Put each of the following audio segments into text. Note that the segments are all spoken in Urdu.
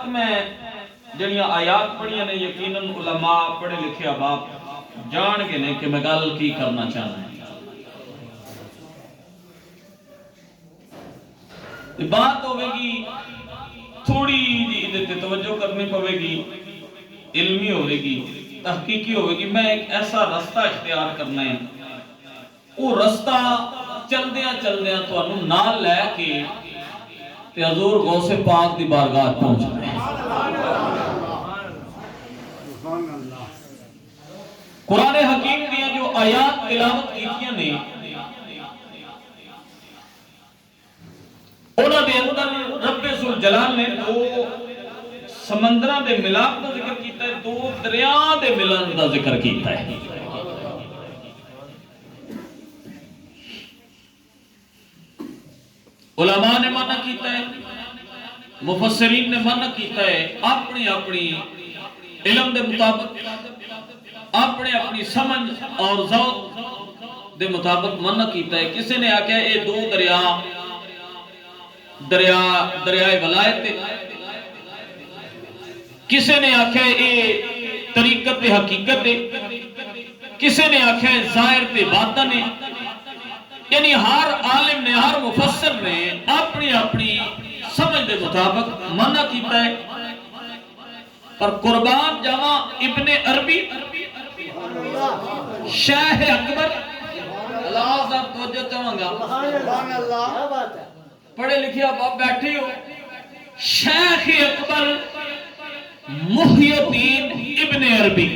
میں جڑیاں آیات پڑھیاں نے یقیناً علماء پڑھے لکھے احباب جان کے نے کہ میں گل کی کرنا چاہنا ہے بات ہوئے گی تھوڑی جی توجہ کرنی پوے گی علمی ہوئے گی تحقیقی ہوئے گی میں ایک ایسا رستہ اختیار کرنا ہے وہ رستہ چلدیاں چلدیاں تو انہوں نال لے کے تے حضور غوث پاک دی بارگاہ پہنچنا ہے قرآن حکیم دیا جو آیات تلاوت کیتیاں نے انہاں دے اندر رب ذوالجلال نے دو سمندراں دے ملاپ دا ذکر کیتا ہے دو دریاں دے ملن دا ذکر کیتا ہے علماء نے منع کیتا ہے مفسرین نے منع کیتا ہے اپنی اپنی علم دے مطابق اپنے اپنی سمجھ اور ذوق دے مطابق منع کیتا ہے کسی نے آکھا ہے اے دو دریائے ولایت کسی نے آکھا ہے اے طریقت حقیقت کسی نے آکھا ہے ظاہر تے باطن ہے یعنی ہر عالم نے ہر مفسر نے اپنی اپنی سمجھ دے مطابق منع کیتا ہے پر قربان جاواں ابن عربی شیخ اکبر اللہ صاحب توجہ چاہوں گا پڑھے لکھے آپ بیٹھے ہو شیخ اکبر محی الدین ابن عربی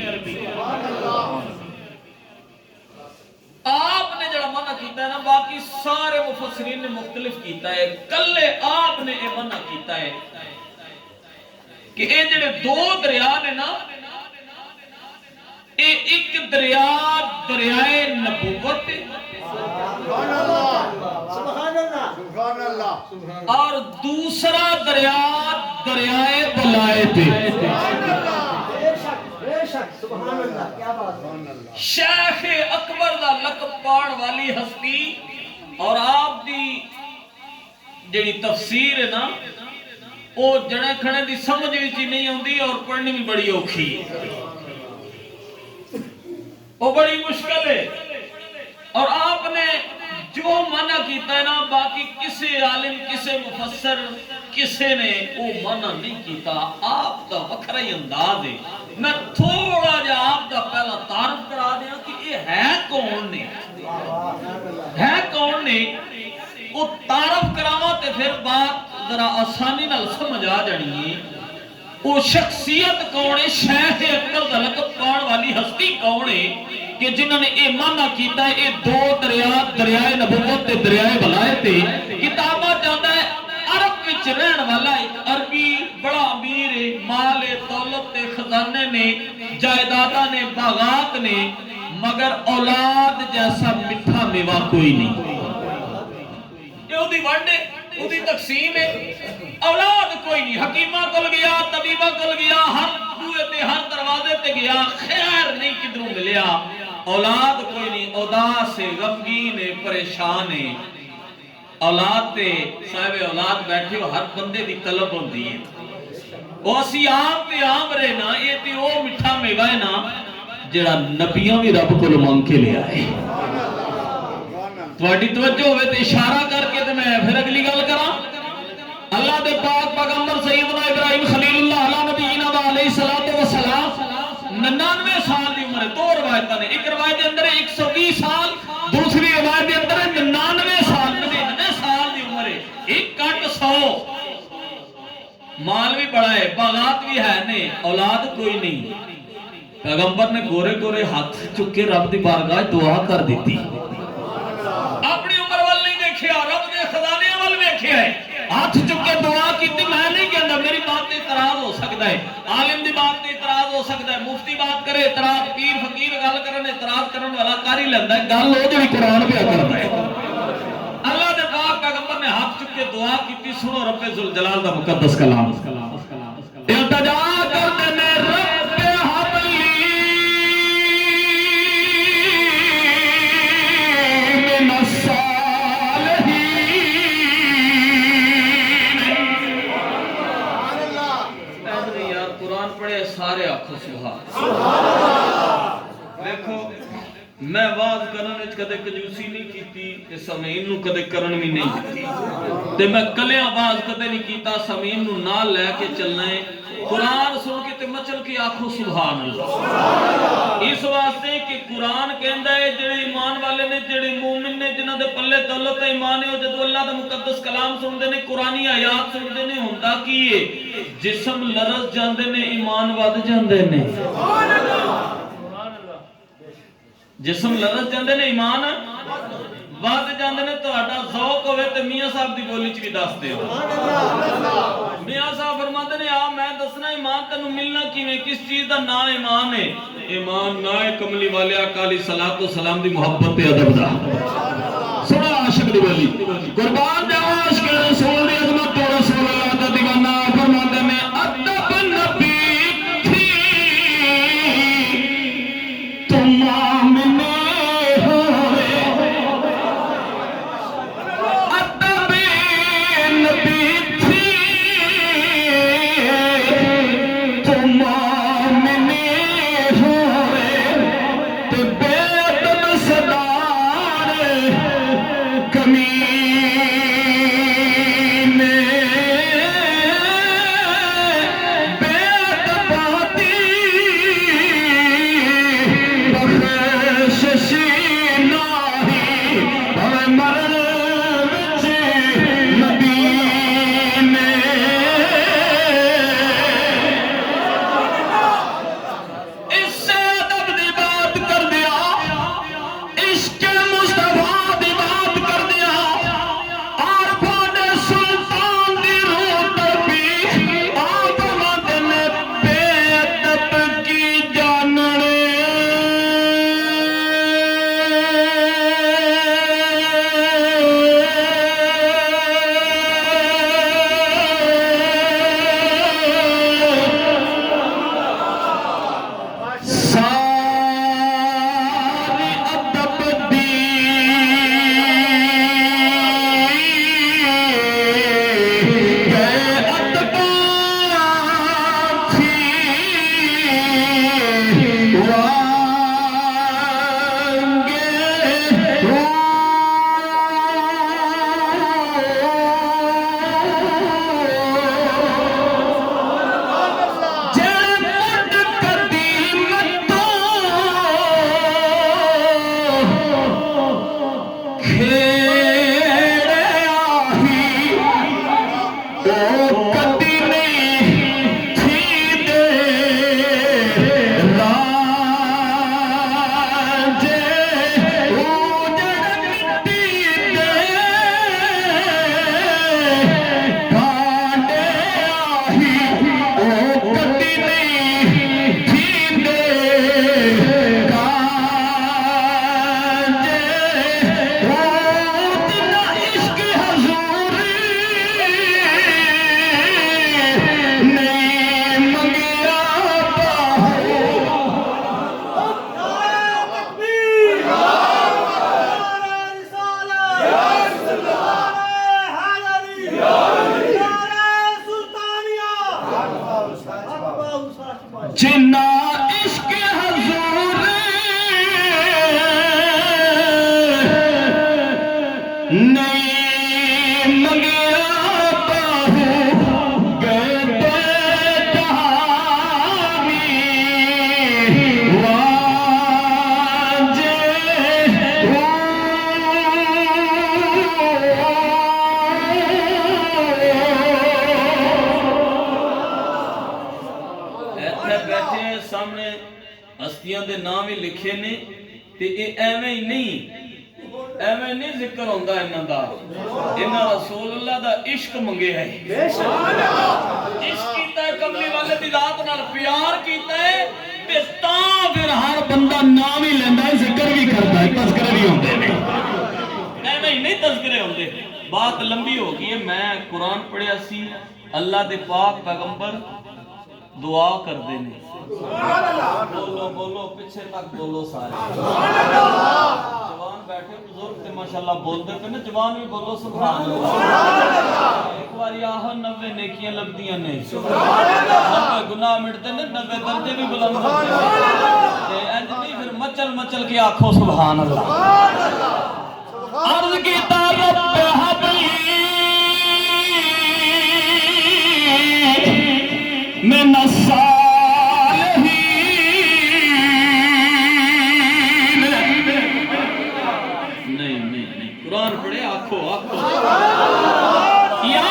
آپ نے جڑا منع کیتا ہے نا باقی سارے مفسرین نے مختلف کیتا ہے کلے آپ نے یہ منع کیتا ہے کہ اے جڑے دو دریا نے نا اے ایک دریا دریائے نبوت اور دوسرا دریا دریائے ولایت شیخ اکبر دا لقب پان والی ہستی اور آپ دی جڑی تفسیر ہے نا وہ جڑے کھڑے دی سمجھ وچ نہیں ہوندی اور پڑھنی بھی بڑی اوکھی ہے وہ بڑی مشکل ہے اور آپ نے جو منع کیتا ہے نا باقی کسی عالم کسی مفسر کسی نے وہ منع نہیں کیتا آپ کا وکھرا ہی انداز ہے میں تھوڑا جا آپ کا پہلا تعارف کرا دیا کہ یہ ہے کون نے وہ تعارف کراوا تے پھر بات ذرا آسانی نال سمجھ آ جانی ہے وہ شخصیت کون ہے شیخ اکبر دا لقب پان والی ہستی کون ہے کہ جنہوں نے یہ منع کیتا ہے یہ دو دریائے نبوت تے دریائے ولایت کتابہ چاہتا ہے عرب وچ رہن والا ایک عربی بڑا امیر ہے مال دولت تے خزانے نے جائیداداں نے باغات نے مگر اولاد جیسا میٹھا میوہ کوئی نہیں یہ اودی وانڈے اودی تقسیم ہے اولاد کوئی نہیں حکیمہ کل گیا طبیبہ کل گیا ہر دوئے تے ہر دروازے تے گیا خیر نہیں کدھروں ملیا اولاد کوئی نہیں اداس ہے غمگین ہے پریشان ہے اولاد تے صاحب اولاد بیٹھے ہو ہر بندے دی طلب ہوندی ہے وہ اسی عام تے عام رہے نا یہ تے وہ مٹھا میوہ ہے نا جڑا نبیوں بھی رب کو مانگ کے لے آئے تواڈی توجہ ہوئے تے اشارہ کر کے تے میں پھر اگلی گل کراں اللہ دے پاک پیغمبر سیدنا ابراہیم خلیل اللہ علیہ نبینا علیہ الصلوۃ والسلام 99 سال دی عمر ہے دو روایتاں نے ایک روایت دے اندر 120 سال دوسری روایت دے اندر 99 سال 99 سال دی عمر ہے ایک کٹ 100 مال بھی بڑا ہے باغات بھی ہے نے اولاد کوئی نہیں پیغمبر نے گورے گورے ہاتھ چک کے رب دی بارگاہ دعا کر دیتی اپنی عمر وال نہیں دیکھیا رب دے خزانے وال ویکھیا ہے ہاتھ چک کے دعا کیتی میں نہیں کہندا میری بات تے اعتراض ہو سکتا ہے عالم دی بات تے اعتراض ہو سکتا ہے مفتی بات کرے اعتراض پیر فقیر گل کرن اعتراض کرن والا کر ہی لیندا ہے گل او جڑی قرآن پہ کردا ہے اللہ دے پاک پیغمبر نے ہاتھ چک کے دعا کیتی سنو رب ذوالجلال دا مقدس کلام التجا کرتے نے رب قرآن پڑھے سارے آنکھوں سبحان دیکھو میں واز کرن وچ کدے کنجوسی نہیں کیتی تے سامعین نو کدے کرن بھی نہیں دتی تے میں کلے آواز کدے نہیں کیتا سامعین نو نال لے کے چلنا ہے قرآن سن کے تے مچل کے آکھو سبحان اللہ اس واسطے کہ قرآن کہندا ہے جڑے ایمان والے نے جڑے مومن نے جنہاں دے پلے دولت ایمان ہے جدوں اللہ دا مقدس کلام سنتے نے قرآنی آیات سنتے نے ہوندا کی ہے جسم لرز جاندے نے ایمان ود جاندے نے سبحان اللہ جسم لرز جاندے نے ایمان ود جاندے نے تہاڈا ذوق ہوے تے میاں صاحب دی بولی چ بھی دس دیو میاں صاحب فرماتے نے آ میں دسنا ایمان تینوں ملنا کیویں کس چیز دا نام ایمان ہے ایمان نا ہے کملی والے آقا علیہ الصلوۃ والسلام دی محبت تے ادب دا سنا عاشق دی بولی قربان جاواں عاشق رسول دی عظمت تو رسول اللہ دا دیوانہ فرماتے نے ادب نبی تھی تمام ہستیاں دے نام ہی لکھے نے تے اے ایویں نہیں ذکر ہوندا انہاں دا انہاں رسول اللہ دا عشق منگیا ہے عشق کیتا ہے کملی والے دی ذات نال پیار کیتا ہے تے تاں پھر ہر بندہ نام ہی لیندا ہے ذکر بھی کردا ہے تذکرے بھی ہوندے نے ایویں نہیں تذکرے ہوندے بات لمبی ہو گئی ہے میں قرآن پڑھیا سی اللہ دے پاک پیغمبر دعا کر دینے بولو بولو پیچھے تک بولو سارے جوان بیٹھے بزرگ تے ماشاءاللہ بولتے پہ نا جوان بھی بولو سبحان اللہ ایک باری آہن 90 نیکیاں لگدیاں نے 90 گناہ مٹتے ہیں 90 درجے بھی بلند ہوتے ہیں انج نہیں پھر مچل مچل کے آنکھوں سبحان اللہ عرض کی رب حبلی من الصالحین نہیں قرآن پڑھے آنکھوں یا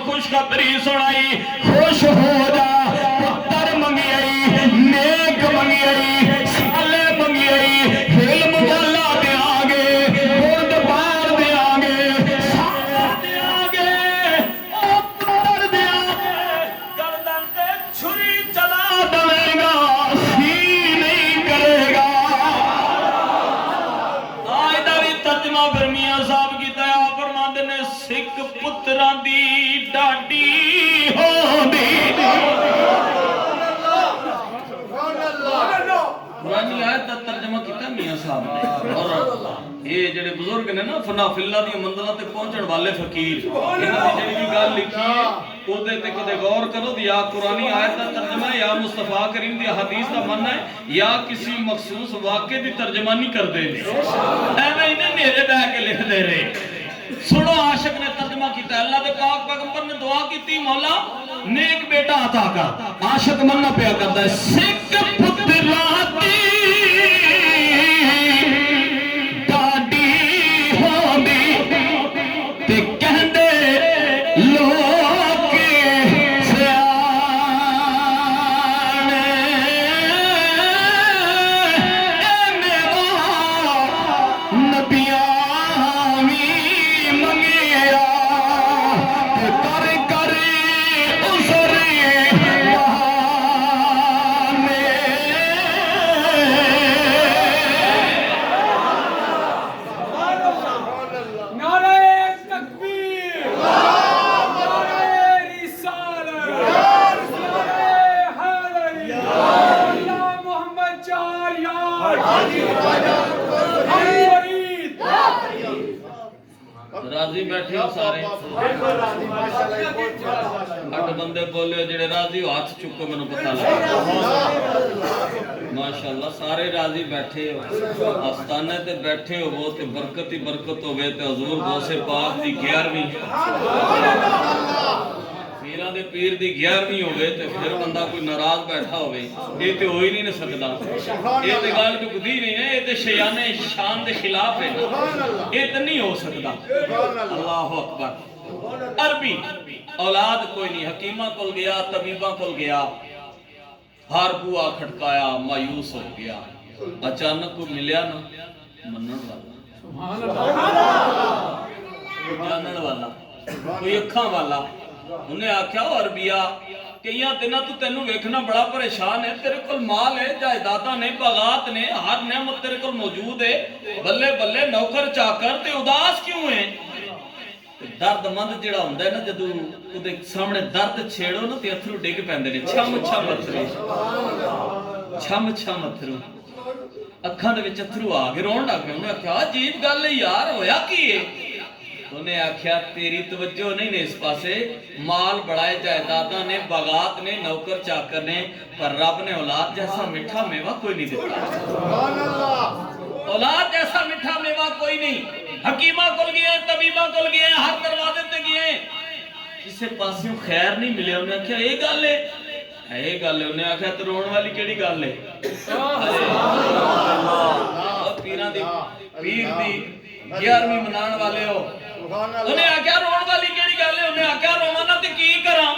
خوشخبری سنائی خوش ہو جا پتر منگیائی نیک منگیائی سالے منگیائی علم والا دے آگے خود بار دے آگے سالے دے آگے پتر دے آگے گردن تے چھری چلا دے گا سی نہیں کرے گا آئے دا بھی ترجمہ برمیاں صاحب کی دیا فرماندے نے سکھ پتران دی ڈاڈی ہو دی قرآنی آیت کا ترجمہ کیتا میاں صاحب نے اور یہ جڑے بزرگ نے نا فنا فی اللہ دی منزلہ تے پہنچن والے فقیر انہاں دی جڑی بھی گل لکھی ہے اودے تے کدے غور کرو یا قرآنی آیت کا ترجمہ یا مصطفیٰ کریم دی حدیث دا ماننا ہے یا کسی مخصوص واقعے دی ترجمانی کر دے ایویں انہیں میرے بہ کے لکھ دے رہے سنو عاشق نے ترجمہ کیتا ہے اللہ دے پاک پیغمبر نے دعا کیتی مولا نیک بیٹا عطا کر عاشق مننا پیا کرتا ہے سکھ پتراتی ڈاڈی ہوندی تے کہندے لوگ سیانے اے میرا نبیاں راضی بیٹھے ہو سارے اٹھ بندے بولے جڑے راضی ہو ہاتھ چکو میں نے پتہ لگا ماشاءاللہ سارے راضی بیٹھے ہو آستانے تے بیٹھے ہو وہ تے برکت ہی برکت ہو گئے تے حضور غوث پاک دی 11ویں پیران دے پیر دی 11ویں ہو گئے تے پھر بندہ کوئی ناراض بیٹھا ہوئے یہ تے ہو ہی نہیں سکتا یہ تے گال ٹکدی نہیں ہے یہ تے شیانے شان دے خلاف ہے یہ تے نہیں ہو سکتا اللہ اکبر عربی اولاد کوئی نہیں حکیمہ کل گیا طبیبہ کل گیا ہر بوا کھٹکایا مایوس ہو گیا اچانک کو ملیا نا منن والا کوئی اکھاں والا انہیں آکھیا ہو عربیہ کہ یہاں دنہ تو تینوں ویکھنا بڑا پریشان ہے تیرے کل مال ہے جائیداداں نے باغات نے ہر نعمت تیرے کل موجود ہے بلے بلے نوکر چاکر تے اداس کیوں ہیں درد مند جڑا ہوندا ہے نا جدو اودے سامنے درد چھیڑو نا تے اتھرو ڈگ پیندے نے چھم چھم اتھرو اکھاں دے وچ اتھرو آ کے رون لگ پے انہیں آکھیا عجیب گل ہے یار ہویا کی ہے انہیں آکھیا تیری توجہ نہیں نے اس پاسے مال بڑائے جائیداداں نے باغات نے نوکر چاکر نے پر رب نے اولاد جیسا میٹھا میوہ کوئی نہیں دیتا اولاد جیسا میٹھا میوہ کوئی نہیں حکیمہ کل گئے طبیبہ کل گئے ہر دروازے تے گئے کسے پاسیوں خیر نہیں ملے انہیں آکھیا اے گل ہے انہیں آکھیا تو رون والی کیڑی گل ہے پیران دی پیر دی 11ਵੀਂ ਮਨਾਉਣ ਵਾਲੇ ਹੋ। ਉਹਨੇ ਆਖਿਆ ਰੋਣ ਵਾਲੀ ਕਿਹੜੀ ਗੱਲ ਹੈ? ਉਹਨੇ ਆਖਿਆ ਰੋਵਾਂ ਨਾ ਤੇ ਕੀ ਕਰਾਂ?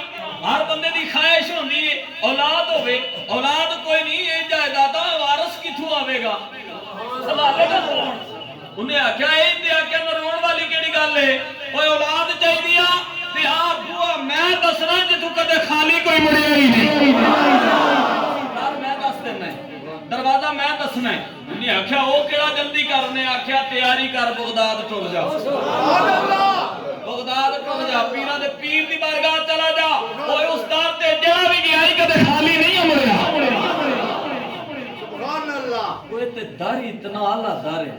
ਹਰ ਬੰਦੇ ਦੀ ਖਾਹਿਸ਼ ਹੁੰਦੀ ਹੈ ਔਲਾਦ ਹੋਵੇ, ਔਲਾਦ ਕੋਈ ਨਹੀਂ, ਇਹ ਜਾਇਦਾਦਾਂ ਵਾਰਿਸ ਕਿੱਥੋਂ ਆਵੇਗਾ, ਸੰਭਾਲੇਗਾ ਕੌਣ? ਉਹਨੇ ਆਖਿਆ ਇਹ ਤੇ ਆਖਿਆ ਰੋਣ ਵਾਲੀ ਕਿਹੜੀ ਗੱਲ ਹੈ? ਓਏ ਔਲਾਦ ਚਾਹੀਦੀ ਆ ਤੇ ਆ ਬੂਆ ਮੈਂ ਦੱਸਣਾ ਜੇ ਤੂੰ ਕਦੇ ਖਾਲੀ ਕੋਈ ਮੁੜਿਆ ਹੀ ਨਹੀਂ, ਮੈਂ ਦੱਸ ਦੇਣਾ, ਦਰਵਾਜ਼ਾ ਮੈਂ ਦੱਸਣਾ। ਉਹਨੇ ਆਖਿਆ ਉਹ ਕਿਹੜਾ ਜਲਦੀ ਕਰਨੇ? ਆਖਿਆ ਤਿਆਰੀ ਕਰ, ਬਗਦਾਦ ਟੁਰ ਜਾ, ਬਗਦਾਦ ਟੁਰ ਜਾ, ਪੀਰਾਂ ਦੇ ਪੀਰ ਦੀ ਬਾਰਗਾਹ ਚਲਾ ਜਾ। ਓਏ ਉਸਤਾਦ ਤੇ ਜਿਹੜਾ ਵੀ ਗਿਆ ਹੀ ਕਦੇ ਖਾਲੀ ਨਹੀਂ ਮੁੜਿਆ। ਸੁਭਾਨ ਅੱਲਾਹ। ਓਏ ਤੇ ਦਰ ਇਤਨਾ ਆਲਾ ਦਰ ਹੈ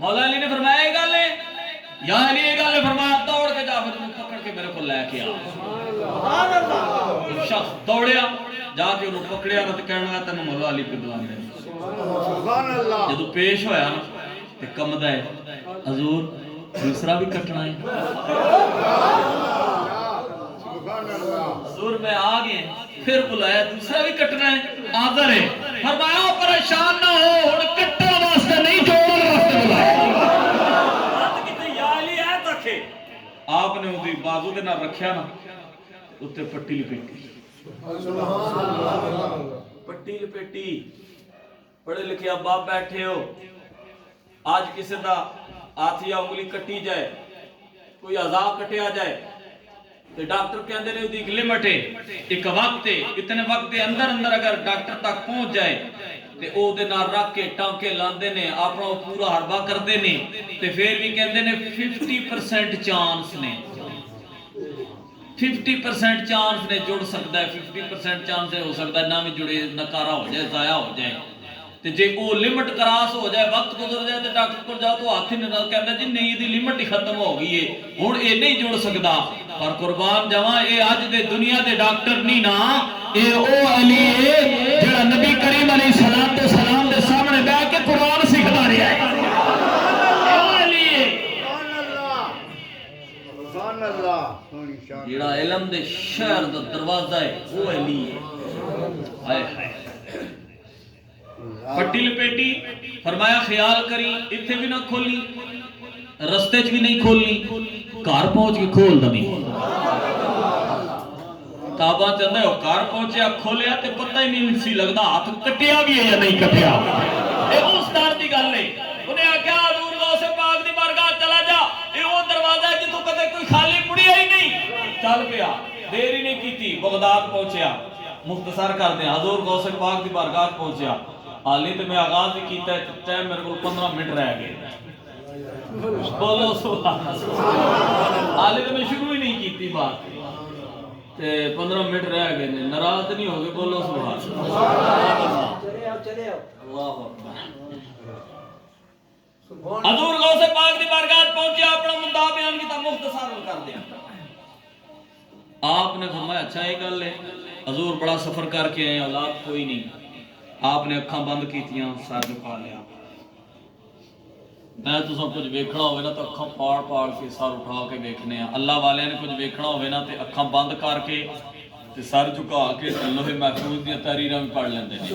مولا علی نے فرمایا یہ گل ہے یا علی یہ گل ہے، فرمایا دوڑ کے جا پھر انہوں پکڑ کے میرے کو لے کے آ۔ شخص دوڑیا جا کے انہوں پکڑیا نا تو کہنا ہے تینوں مولا علی پہ بلانے جدو پیش ہویا نا تے کمدا ہے حضور دوسرا بھی کٹنا ہے حضور میں آ گئے پھر بلایا دوسرا بھی کٹنا ہے آدر ہے فرمایا پریشان نہ ہو ہن کٹن واسطے نہیں جوڑن واسطے بلایا بات کتے یا علی ہے تکھے آپ نے اودی بازو دے نال رکھیا نا اوتے پٹی لپیٹی پٹی لپیٹی پڑھے لکھے ابا بیٹھے ہو آج کسی دا ہاتھ یا انگلی کٹی جائے کوئی عذاب کٹیا جائے تو ڈاکٹر کے اندر ایک لمٹ ہے ایک وقت ہے اتنے وقت دے اندر اندر اگر ڈاکٹر تک پہنچ جائے تے او دے نال رکھ کے ٹانکے لاندے نے اپنا پورا حربہ کردے نے تے پھر بھی کہندے نے 50% چانس نے 50% چانس نے جڑ سکتا ہے 50% چانس ہو سکتا ہے نہ بھی جڑے نکارا ہو جائے ضائع ہو جائے تے جے او لمٹ کراس ہو جائے وقت گزر جائے تے ڈاکٹر کو جاؤ تو ہاتھ ہی نہ کہندا جی نہیں دی لمٹ ہی ختم ہو گئی ہے ہن اے نہیں جڑ سکدا پر قربان جاواں اے اج دے دنیا دے ڈاکٹر نہیں نا اے او علی ہے جڑا نبی کریم علیہ الصلوۃ والسلام دے سامنے بیٹھ کے قرآن سکھدا رہیا ہے او علی ہے سبحان اللہ جڑا علم دے شہر دا دروازہ ہے او علی ہے ہائے ہائے پٹی لپیٹی فرمایا خیال کری اتھے بھی نہ کھولی رستے چ بھی نہیں کھولنی گھر پہنچ کے کھول دمی تابا چندہ ہو گھر پہنچیا کھولیا تے پتہ ہی نہیں سی لگدا ہاتھ کٹیا بھی ہے یا نہیں کٹیا اے اس دار دی گل ہے انہیں آکھیا حضور غوث پاک دی بارگاہ چلا جا اے وہ دروازہ ہے جتوں کدے کوئی خالی مڑیا ہی نہیں چل پیا دیر ہی نہیں کیتی بغداد پہنچیا مختصر کر دیں حضور غوث پاک دی بارگاہ پہنچیا حالی تو میں آغاز ہی کیتا ہے ٹائم میرے کو 15 منٹ رہ گئے بولو سبحان اللہ حالی تو میں شروع ہی نہیں کیتی بات تے 15 منٹ رہ گئے ناراض نہیں ہو گئے بولو سبحان اللہ حضور غوث پاک دی بارگاہ پہنچیا اپنا مدعا بیان کیتا مختصر کر دیا آپ نے فرمایا اچھا یہ گل ہے حضور بڑا سفر کر کے آئے اولاد کوئی نہیں آپ نے اکھاں بند کیتیاں سر جھکا لیا میں تو سب کچھ ویکھنا ہوئے نا تو اکھاں پاڑ پاڑ کے سر اٹھا کے ویکھنے ہیں اللہ والے نے کچھ ویکھنا ہوئے نا تے اکھاں بند کر کے تے سر جھکا کے لوح محفوظ دی تحریراں بھی پڑھ لیندے نے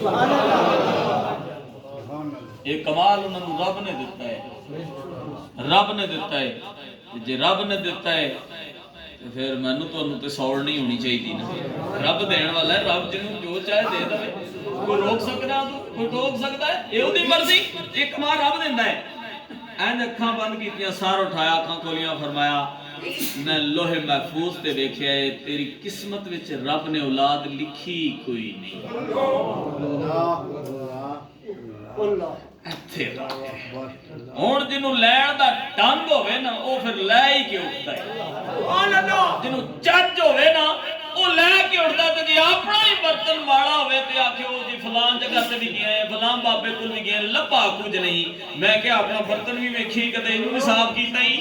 یہ کمال انہاں نوں رب نے دتا ہے رب نے دتا ہے جے رب نے دتا ہے پھر مینوں تانوں تے سوڑ نہیں ہونی چاہیے نا رب دین والا ہے رب جنوں جو چاہے دے دے کوئی روک سکتا ہے کوئی ٹوک سکتا ہے یہ دی مرضی ایک کمال رب دیندا ہے این اکھاں بند کیتیاں سار اٹھایا اکھاں کھولیاں فرمایا میں لوح محفوظ تے ویکھیا ہے تیری قسمت وچ رب نے اولاد لکھی کوئی نہیں ہن جنوں لین دا ڈنگ ہوے نا او پھر لے ہی کے اٹھدا ہے جنوں چج ہوے نا او لے کے اٹھدا تے جے اپنا ہی برتن والا ہوے تے آکھے او جی فلان جگہ تے بھی گئے فلان بابے کول بھی گئے لبا کچھ نہیں میں کہ اپنا برتن بھی ویکھی کدے اینوں بھی صاف کیتا ہی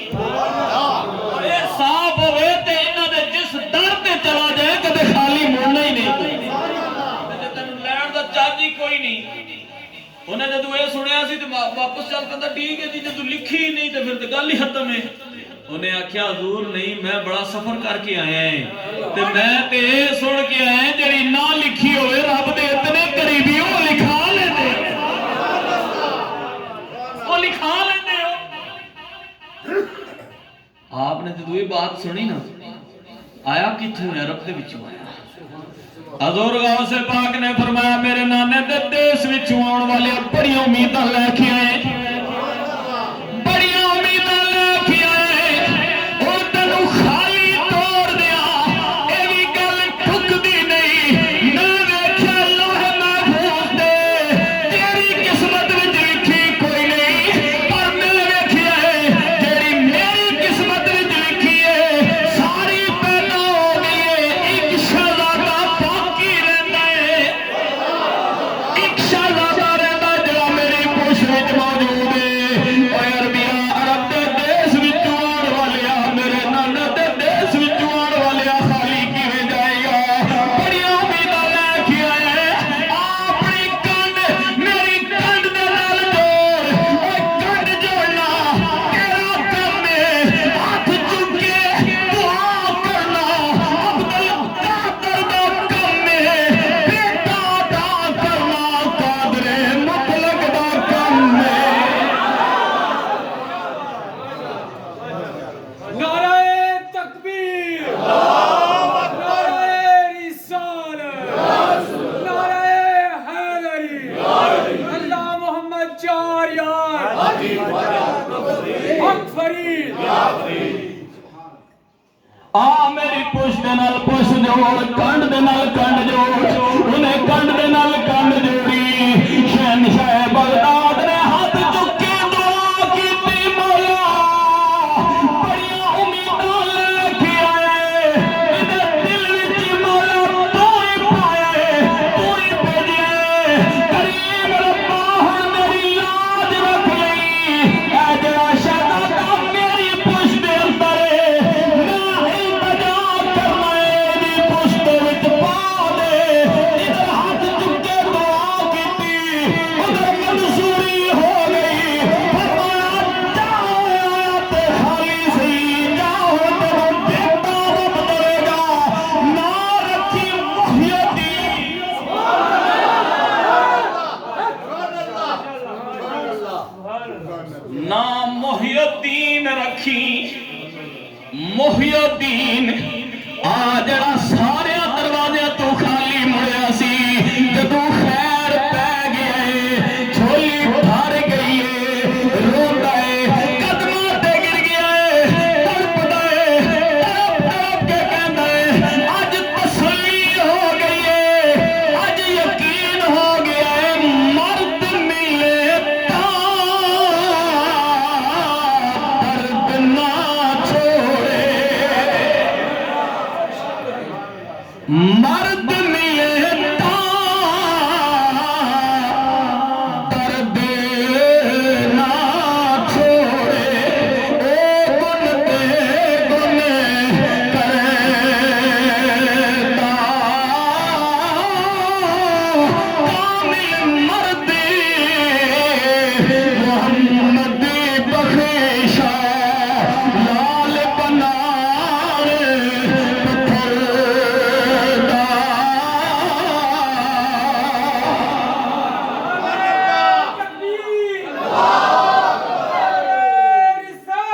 اے صاف ہوے تے انہاں دے جس در تے چلا جائے کدے خالی مڑنا ہی نہیں تے تینوں لین دا چج ہی کوئی نہیں انہیں جدو یہ سنیا سی تو واپس چل پہ ٹھیک ہے جی جدو لکھی ہی نہیں تو پھر تو گل ہی ختم ہے انہیں آکھیا حضور نہیں میں بڑا سفر کر کے آیا ہیں تے میں تے سن کے آیا ہیں جڑی نہ لکھی ہوئے رب دے اتنے قریبی وہ لکھا لیندے وہ لکھا لیندے ہو آپ نے جدو یہ بات سنی نا آیا کتھوں ہے رب دے وچوں آیا حضور غوث پاک نے فرمایا میرے نانے دے دیس وچوں آن والے بڑی امیداں لے کے آئے بڑی امیداں لے کے آئے او تینوں خالی توڑ دیا اے وی گل ٹھکدی نہیں میں ویکھیا لوح محفوظ دے تیری قسمت وچ لکھی کوئی نہیں پر میں ویکھیا ہے جیڑی میری قسمت وچ لکھی ہے ساری پیدا ہو گئی ہے ایک شہزادہ ایک شہزادہ رہندا جڑا میری پوچھ وچ موجود آ میری پشت دے نال پشت جوڑ کنڈ دے نال کنڈ جوڑ انہیں کنڈ دے نال کنڈ جوڑی شہنشاہ بغداد نے ہاتھ چکے دعا کیتی مولا بڑیاں امیداں لے کے آئے ادھر دل وچ مولا تو ہی پائے تو ہی بھیجے کریم ربا ہن میری لاج رکھ لئی اے جڑا شہزادہ میری پشت دے اندر نام محی الدین رکھی محی الدین آ جڑا